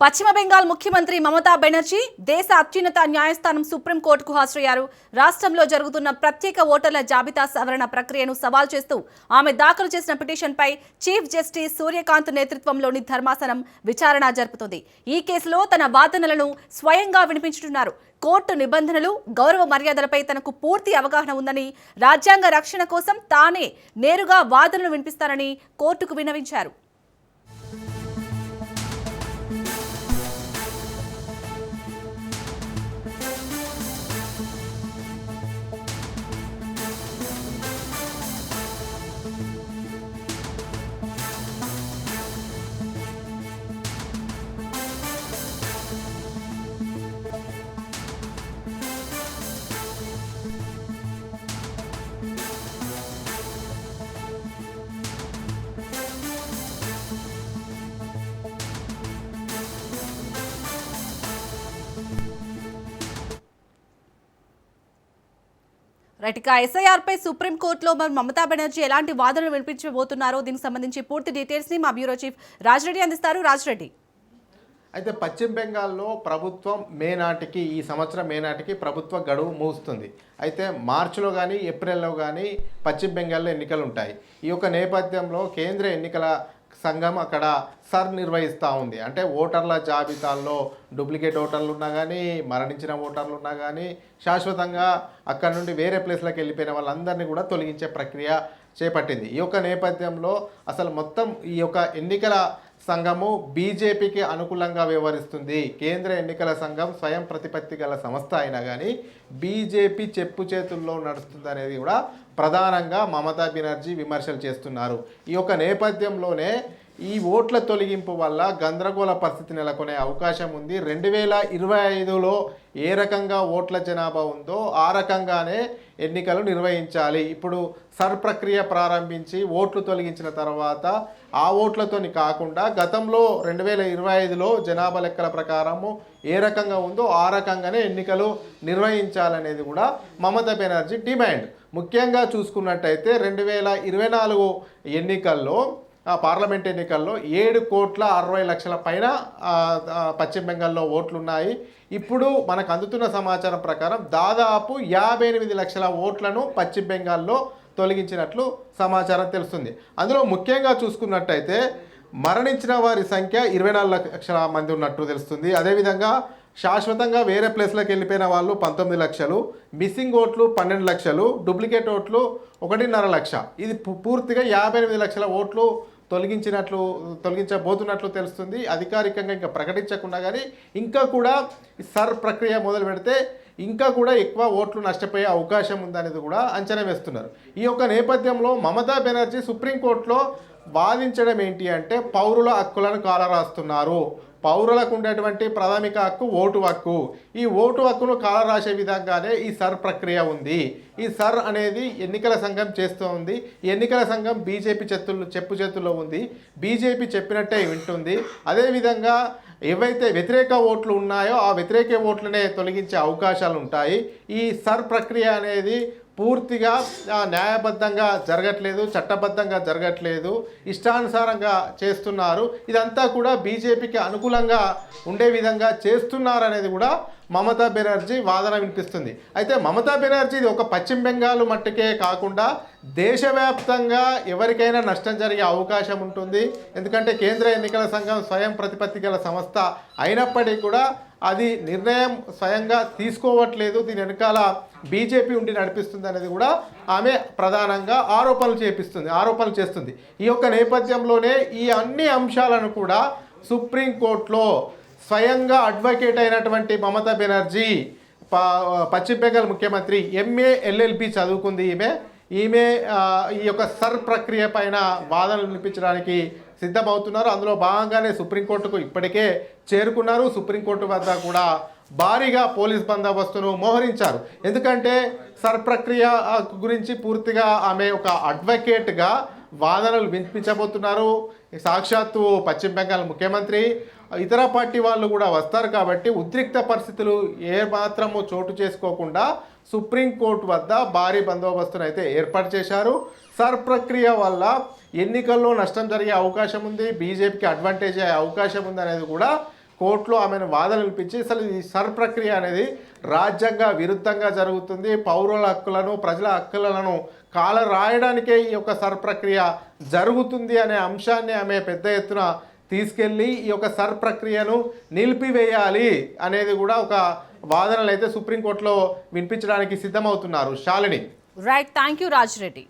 పశ్చిమ బెంగాల్ ముఖ్యమంత్రి మమతా బెనర్జీ దేశ అత్యున్నత న్యాయస్థానం సుప్రీంకోర్టుకు హాజరయ్యారు. రాష్ట్రంలో జరుగుతున్న ప్రత్యేక ఓటర్ల జాబితా సవరణ ప్రక్రియను సవాల్ చేస్తూ ఆమె దాఖలు చేసిన పిటిషన్పై చీఫ్ జస్టిస్ సూర్యకాంత్ నేతృత్వంలోని ధర్మాసనం విచారణ జరుపుతుంది. ఈ కేసులో తన వాదనలను స్వయంగా వినిపించుతున్నారు. కోర్టు నిబంధనలు, గౌరవ మర్యాదలపై తనకు పూర్తి అవగాహన ఉందని, రాజ్యాంగ రక్షణ కోసం తానే నేరుగా వాదనలు వినిపిస్తానని కోర్టుకు విన్నవించారు. రైట్, ఇక ఎస్ఐఆర్ పై సుప్రీంకోర్టులో మమతా బెనర్జీ ఎలాంటి వాదనలు వినిపించబోతున్నారో దీనికి సంబంధించి పూర్తి డీటెయిల్స్ ని మా బ్యూరో చీఫ్ రాజ్రెడ్డి అందిస్తారు. రాజ్రెడ్డి, అయితే పశ్చిమ బెంగాల్లో ప్రభుత్వం ఈ సంవత్సరం మే నాటికి ప్రభుత్వ గడువు ముగుస్తుంది. అయితే మార్చిలో కానీ ఏప్రిల్లో కానీ పశ్చిమ బెంగాల్లో ఎన్నికలు ఉంటాయి. ఈ యొక్క నేపథ్యంలో కేంద్ర ఎన్నికల సంఘం అక్కడ నిర్వహిస్తూ ఉంది. అంటే ఓటర్ల జాబితాల్లో డూప్లికేట్ ఓటర్లు ఉన్నా కానీ, మరణించిన ఓటర్లు ఉన్నా కానీ, శాశ్వతంగా అక్కడ నుండి వేరే ప్లేస్లకు వెళ్ళిపోయిన వాళ్ళందరినీ కూడా తొలగించే ప్రక్రియ చేపట్టింది. ఈ యొక్క నేపథ్యంలో అసలు మొత్తం ఈ యొక్క ఎన్నికల సంఘము బీజేపీకి అనుకూలంగా వ్యవహరిస్తుంది. కేంద్ర ఎన్నికల సంఘం స్వయం ప్రతిపత్తి గల సంస్థ అయినా కానీ బీజేపీ చెప్పు చేతుల్లో నడుస్తుంది అనేది కూడా ప్రధానంగా మమతా బెనర్జీ విమర్శలు చేస్తున్నారు. ఈ యొక్క నేపథ్యంలోనే ఈ ఓట్ల తొలగింపు వల్ల గందరగోళ పరిస్థితి నెలకొనే అవకాశం ఉంది. 2025లో ఏ రకంగా ఓట్ల జనాభా ఉందో ఆ రకంగానే ఎన్నికలు నిర్వహించాలి. ఇప్పుడు ప్రక్రియ ప్రారంభించి ఓట్లు తొలగించిన తర్వాత ఆ ఓట్లతోని కాకుండా గతంలో 2025లో జనాభా లెక్కల ప్రకారము ఏ రకంగా ఉందో ఆ రకంగానే ఎన్నికలు నిర్వహించాలనేది కూడా మమతా బెనర్జీ డిమాండ్. ముఖ్యంగా చూసుకున్నట్టయితే 2024 ఎన్నికల్లో పార్లమెంట్ ఎన్నికల్లో 7,60,00,000 పైన పశ్చిమ బెంగాల్లో ఓట్లున్నాయి. ఇప్పుడు మనకు అందుతున్న సమాచారం ప్రకారం దాదాపు 58 లక్షల ఓట్లను పశ్చిమ బెంగాల్లో తొలగించినట్లు సమాచారం తెలుస్తుంది. అందులో ముఖ్యంగా చూసుకున్నట్టయితే మరణించిన వారి సంఖ్య 24 లక్షల మంది ఉన్నట్టు తెలుస్తుంది. అదేవిధంగా శాశ్వతంగా వేరే ప్లేస్లోకి వెళ్ళిపోయిన వాళ్ళు 19 లక్షలు, మిస్సింగ్ ఓట్లు 12 లక్షలు, డూప్లికేట్ ఓట్లు 1.5 లక్ష. ఇది పూర్తిగా 58 లక్షల ఓట్లు తొలగించబోతున్నట్లు తెలుస్తుంది. అధికారికంగా ఇంకా ప్రకటించకుండా కానీ ఇంకా కూడా ప్రక్రియ మొదలు పెడితే ఇంకా కూడా ఎక్కువ ఓట్లు నష్టపోయే అవకాశం ఉందనేది కూడా అంచనా వేస్తున్నారు. ఈ యొక్క నేపథ్యంలో మమతా బెనర్జీ సుప్రీంకోర్టులో వాదించడం ఏంటి అంటే పౌరుల హక్కులను కాలరాస్తున్నారు. పౌరులకు ఉండేటువంటి ప్రాథమిక హక్కు ఓటు హక్కు. ఈ ఓటు హక్కును కాలరాసే విధంగానే ఈ ప్రక్రియ ఉంది. ఈ అనేది ఎన్నికల సంఘం చేస్తూ ఉంది. ఈ ఎన్నికల సంఘం బీజేపీ చెప్పు చేతుల్లో ఉంది. బీజేపీ చెప్పినట్టే వింటుంది. అదేవిధంగా ఏవైతే వ్యతిరేక ఓట్లు ఉన్నాయో ఆ వ్యతిరేక ఓట్లనే తొలగించే అవకాశాలు ఉంటాయి. ఈ ప్రక్రియ అనేది పూర్తిగా న్యాయబద్ధంగా జరగట్లేదు, చట్టబద్ధంగా జరగట్లేదు, ఇష్టానుసారంగా చేస్తున్నారు. ఇదంతా కూడా బీజేపీకి అనుకూలంగా ఉండే విధంగా చేస్తున్నారు అనేది కూడా మమతా బెనర్జీ వాదన వినిపిస్తుంది. అయితే మమతా బెనర్జీ ఇది ఒక పశ్చిమ బెంగాల్ మట్టుకే కాకుండా దేశవ్యాప్తంగా ఎవరికైనా నష్టం జరిగే అవకాశం ఉంటుంది. ఎందుకంటే కేంద్ర ఎన్నికల సంఘం స్వయం ప్రతిపత్తి గల సంస్థ అయినప్పటికీ కూడా అది నిర్ణయం స్వయంగా తీసుకోవట్లేదు. దీని వెనకాల బీజేపీ ఉండి నడిపిస్తుంది అనేది కూడా ఆమె ప్రధానంగా ఆరోపణలు చేస్తుంది. ఈ యొక్క నేపథ్యంలోనే ఈ అన్ని అంశాలను కూడా సుప్రీంకోర్టులో స్వయంగా అడ్వకేట్ అయినటువంటి మమతా బెనర్జీ, పశ్చిమ బెంగాల్ ముఖ్యమంత్రి, MA LLB చదువుకుంది ఈమె ఈ యొక్క ప్రక్రియ పైన వాదనలు వినిపించడానికి సిద్ధమవుతున్నారు. అందులో భాగంగానే సుప్రీంకోర్టుకు ఇప్పటికే చేరుకున్నారు. సుప్రీంకోర్టు వద్ద కూడా భారీగా పోలీస్ బందోబస్తును మోహరించారు. ఎందుకంటే ప్రక్రియ గురించి పూర్తిగా ఆమె ఒక అడ్వకేట్గా వాదనలు వినిపించబోతున్నారు. సాక్షాత్తు పశ్చిమ బెంగాల్ ముఖ్యమంత్రి, ఇతర పార్టీ వాళ్ళు కూడా వస్తారు కాబట్టి ఉద్రిక్త పరిస్థితులు ఏమాత్రము చోటు చేసుకోకుండా సుప్రీంకోర్టు వద్ద భారీ బందోబస్తును అయితే ఏర్పాటు చేశారు. ప్రక్రియ వల్ల ఎన్నికల్లో నష్టం జరిగే అవకాశం ఉంది, బీజేపీకి అడ్వాంటేజ్ అయ్యే అవకాశం ఉంది అనేది కూడా కోర్టులో ఆమెను వాదన వినిపించి అసలు ఈ సర్ ప్రక్రియ అనేది రాజ్యాంగ విరుద్ధంగా జరుగుతుంది, పౌరుల హక్కులను ప్రజల హక్కులను కాల రాయడానికే ఈ యొక్క సర్ ప్రక్రియ జరుగుతుంది అనే అంశాన్ని ఆమె పెద్ద ఎత్తున తీసుకెళ్ళి ఈ యొక్క సర్ ప్రక్రియను నిలిపివేయాలి అనేది కూడా ఒక వాదనలు అయితే సుప్రీంకోర్టులో వినిపించడానికి సిద్ధమవుతున్నారు. Shalini. Right, thank you Raj Reddy.